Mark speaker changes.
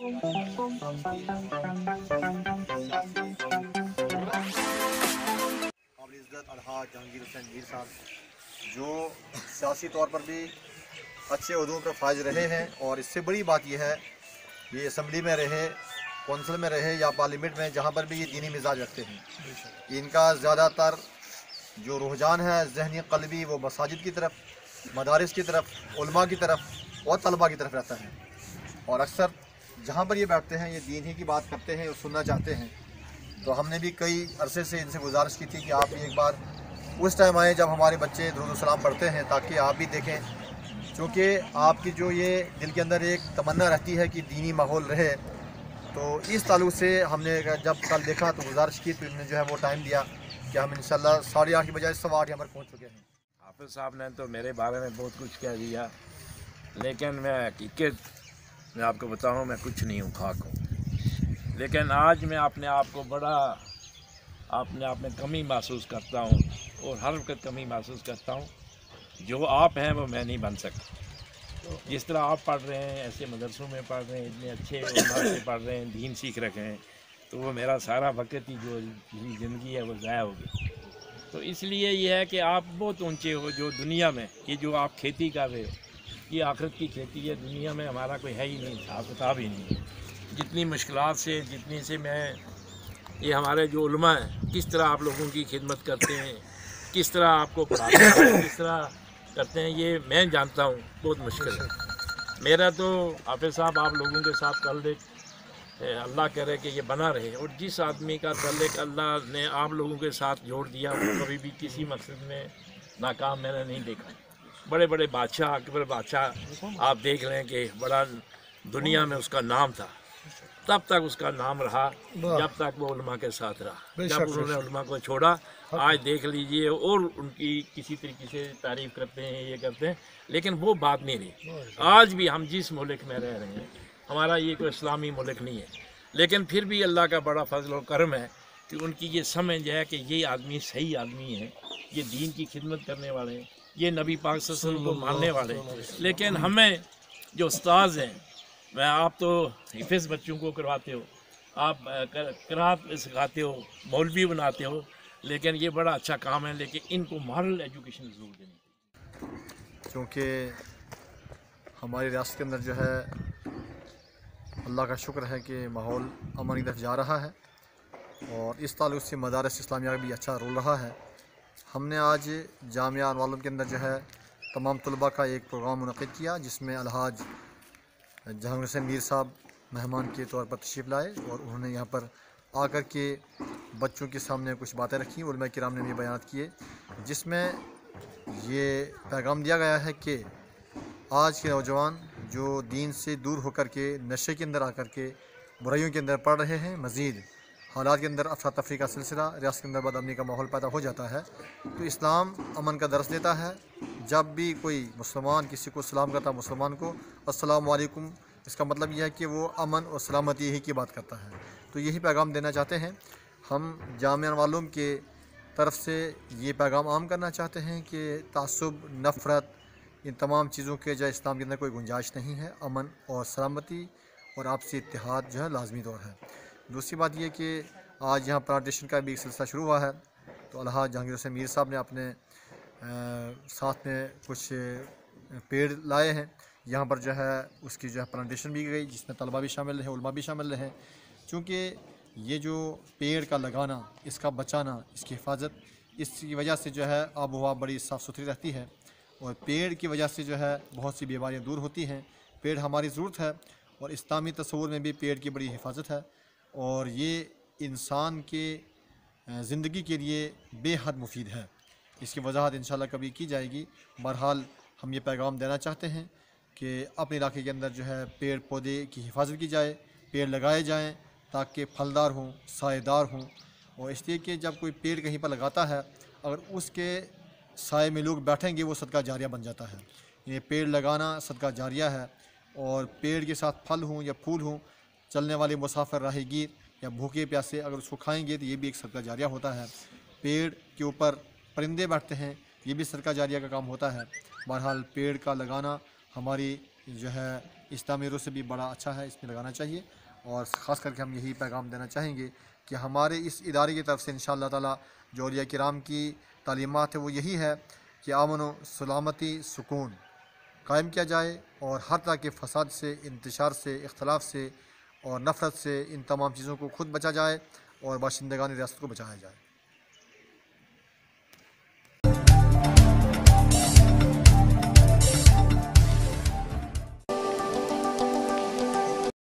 Speaker 1: इज़्ज़त अलहाज जहांगीर हुसैन मीर साहब, जो सियासी तौर पर भी अच्छे उहदों पर फाइज रहे हैं, और इससे बड़ी बात यह है, ये असम्बली में रहे, कौंसिल में रहे या पार्लियामेंट में, जहाँ पर भी ये दीनी मिजाज रखते हैं, इनका ज़्यादातर जो रुझान है ज़हनी क़ल्बी वो मसाजिद की तरफ, मदारिस की तरफ, उलमा की तरफ और तलबा की तरफ रहता है। और अक्सर जहाँ पर ये बैठते हैं ये दीन ही की बात करते हैं और सुनना चाहते हैं। तो हमने भी कई अरसे से इनसे गुजारिश की थी कि आप भी एक बार उस टाइम आए जब हमारे बच्चे दुरूद सलाम पढ़ते हैं, ताकि आप भी देखें, क्योंकि आपकी जो ये दिल के अंदर एक तमन्ना रहती है कि दीनी माहौल रहे। तो इस ताल्लुक़ से हमने जब कल देखा तो गुजारिश की, तो इन्होंने जो है वो टाइम दिया कि हम इंशाल्लाह 8:30 की बजाय 8:15 यहाँ पर पहुँच चुके हैं।
Speaker 2: हाफिज़ साहब ने तो मेरे बारे में बहुत कुछ कह दिया, लेकिन मैं हकीकत मैं आपको बताऊं, मैं कुछ नहीं हूँ, खाक हूँ। लेकिन आज मैं अपने आप को बड़ा अपने आप में कमी महसूस करता हूँ, और हर वक्त कमी महसूस करता हूँ। जो आप हैं वो मैं नहीं बन सकता। जिस तरह आप पढ़ रहे हैं, ऐसे मदरसों में पढ़ रहे हैं, इतने अच्छे उलमा से पढ़ रहे हैं, दीन सीख रखे हैं, तो वो मेरा सारा वक्त ही जो ज़िंदगी है वो ज़ाया होगी। तो इसलिए ये है कि आप बहुत ऊंचे हो, जो दुनिया में ये जो आप खेती कर रहे हो, ये आखिरत की खेती है। दुनिया में हमारा कोई है ही नहीं, हिसाब किताब ही नहीं। जितनी मुश्किलात से, जितनी से मैं ये हमारे जो उलमा हैं, किस तरह आप लोगों की खिदमत करते हैं, किस तरह आपको पढ़ाते हैं, किस तरह करते हैं, ये मैं जानता हूँ, बहुत मुश्किल है। मेरा तो हाफिज़ साहब आप लोगों के साथ ताल्लुक़ अल्लाह करे कि ये बना रहे, और जिस आदमी का ताल्लुक़ अल्लाह ने आप लोगों के साथ जोड़ दिया, वो कभी भी किसी मकसद में नाकाम मैंने नहीं देखा। बड़े बड़े बादशाह, अकबर बादशाह आप देख लें कि बड़ा दुनिया में उसका नाम था, तब तक उसका नाम रहा जब तक वो उलमा के साथ रहा। जब उन्होंने उलमा को छोड़ा, आज देख लीजिए, और उनकी किसी तरीके से तारीफ़ करते हैं, ये करते हैं, लेकिन वो बात नहीं रही। आज भी हम जिस मुल्क में रह रहे हैं, हमारा ये कोई इस्लामी मुल्क नहीं है, लेकिन फिर भी अल्लाह का बड़ा फजल और करम है कि उनकी ये समझ है कि ये आदमी सही आदमी है, ये दीन की खिदमत करने वाले हैं, ये नबी पाक सल्लल्लाहु अलैहि वसल्लम को मानने वाले। लेकिन हमें जो उस्ताद हैं, मैं आप तो हिफ़्ज़ बच्चों को करवाते हो, आप क़िराअत सिखाते हो, मौलवी बनाते हो, लेकिन ये बड़ा अच्छा काम है, लेकिन इनको मॉरल एजुकेशन ज़रूर देनी चाहिए।
Speaker 1: क्योंकि हमारी रियासत के अंदर जो है अल्लाह का शुक्र है कि माहौल अमन की तरफ जा रहा है, और इस ताल्लुक़ से मदारिस इस्लामिया का भी अच्छा रोल रहा है। हमने आज जामिया अनुवालुम के अंदर जो है तमाम तलबा का एक प्रोग्राम मुनक़िद किया, जिसमें अलहाज जहांगीर हुसैन मीर साहब मेहमान के तौर पर तशरीफ़ लाए, और उन्होंने यहाँ पर आकर के बच्चों के सामने कुछ बातें रखी, उलमा किराम ने भी बयान किए, जिसमें ये पैगाम दिया गया है कि आज के नौजवान जो दीन से दूर होकर के नशे के अंदर आकर के बुराइयों के अंदर पड़ रहे हैं, मज़ीद हालात के अंदर अफरा तफरी का सिलसिला, रियासत के अंदर बदअमनी का माहौल पैदा हो जाता है। तो इस्लाम अमन का दर्स देता है। जब भी कोई मुसलमान किसी को सलाम करता है, मुसलमान को अस्सलामु अलैकुम, इसका मतलब यह है कि वो अमन और सलामती ही की बात करता है। तो यही पैगाम देना चाहते हैं हम। जामिया अनुवालुम के तरफ से ये पैगाम आम करना चाहते हैं कि तासुब, नफ़रत, इन तमाम चीज़ों के जो इस्लाम के अंदर कोई गुंजाइश नहीं है। अमन और सलामती और आपसी इत्तेहाद जो है लाजमी तौर है। दूसरी बात यह कि आज यहाँ प्लांटेशन का भी एक सिलसिला शुरू हुआ है, तो अलहाज जहांगीर हुसैन मीर साहब ने अपने साथ में कुछ पेड़ लाए हैं। यहाँ पर जो है उसकी जो है प्लांटेशन भी की गई, जिसमें तलबा भी शामिल रहे, उलमा भी शामिल रहे। चूँकि ये जो पेड़ का लगाना, इसका बचाना, इसकी हिफाजत, इसकी वजह से जो है आब हवा बड़ी साफ़ सुथरी रहती है, और पेड़ की वजह से जो है बहुत सी बीमारियाँ दूर होती हैं। पेड़ हमारी ज़रूरत है, और इस्लामी तस्वुर में भी पेड़ की बड़ी हिफाजत है, और ये इंसान के ज़िंदगी के लिए बेहद मुफीद है। इसकी वजाहत इंशाल्लाह कभी की जाएगी। बहरहाल हम ये पैगाम देना चाहते हैं कि अपने इलाके के अंदर जो है पेड़ पौधे की हिफाजत की जाए, पेड़ लगाए जाएँ ताकि फलदार हों, साएदार हों। और इसलिए कि जब कोई पेड़ कहीं पर लगाता है, अगर उसके साए में लोग बैठेंगे, वो सदका जारिया बन जाता है। ये पेड़ लगाना सदका जारिया है, और पेड़ के साथ फल हों या फूल हों, चलने वाले मुसाफिर, राहगीर या भूखे प्यासे अगर उसको खाएंगे तो ये भी एक सदका जारिया होता है। पेड़ के ऊपर परिंदे बैठते हैं, ये भी सदका जारिया का काम होता है। बहरहाल पेड़ का लगाना हमारी जो है اسلامی روح سے بھی بڑا اچھا ہے، اس میں لگانا چاہیے۔ اور خاص کر کے ہم یہی پیغام دینا چاہیں گے کہ ہمارے اس ادارے کی طرف سے انشاءاللہ تعالی جو اولیاء کرام کی تعلیمات ہے وہ یہی ہے کہ امن و سلامتی سکون قائم کیا جائے، اور ہر طرح کے فساد سے، انتشار سے، اختلاف سے اور نفرت سے ان تمام چیزوں کو خود بچا جائے اور باشندگان ریاست کو بچایا جائے۔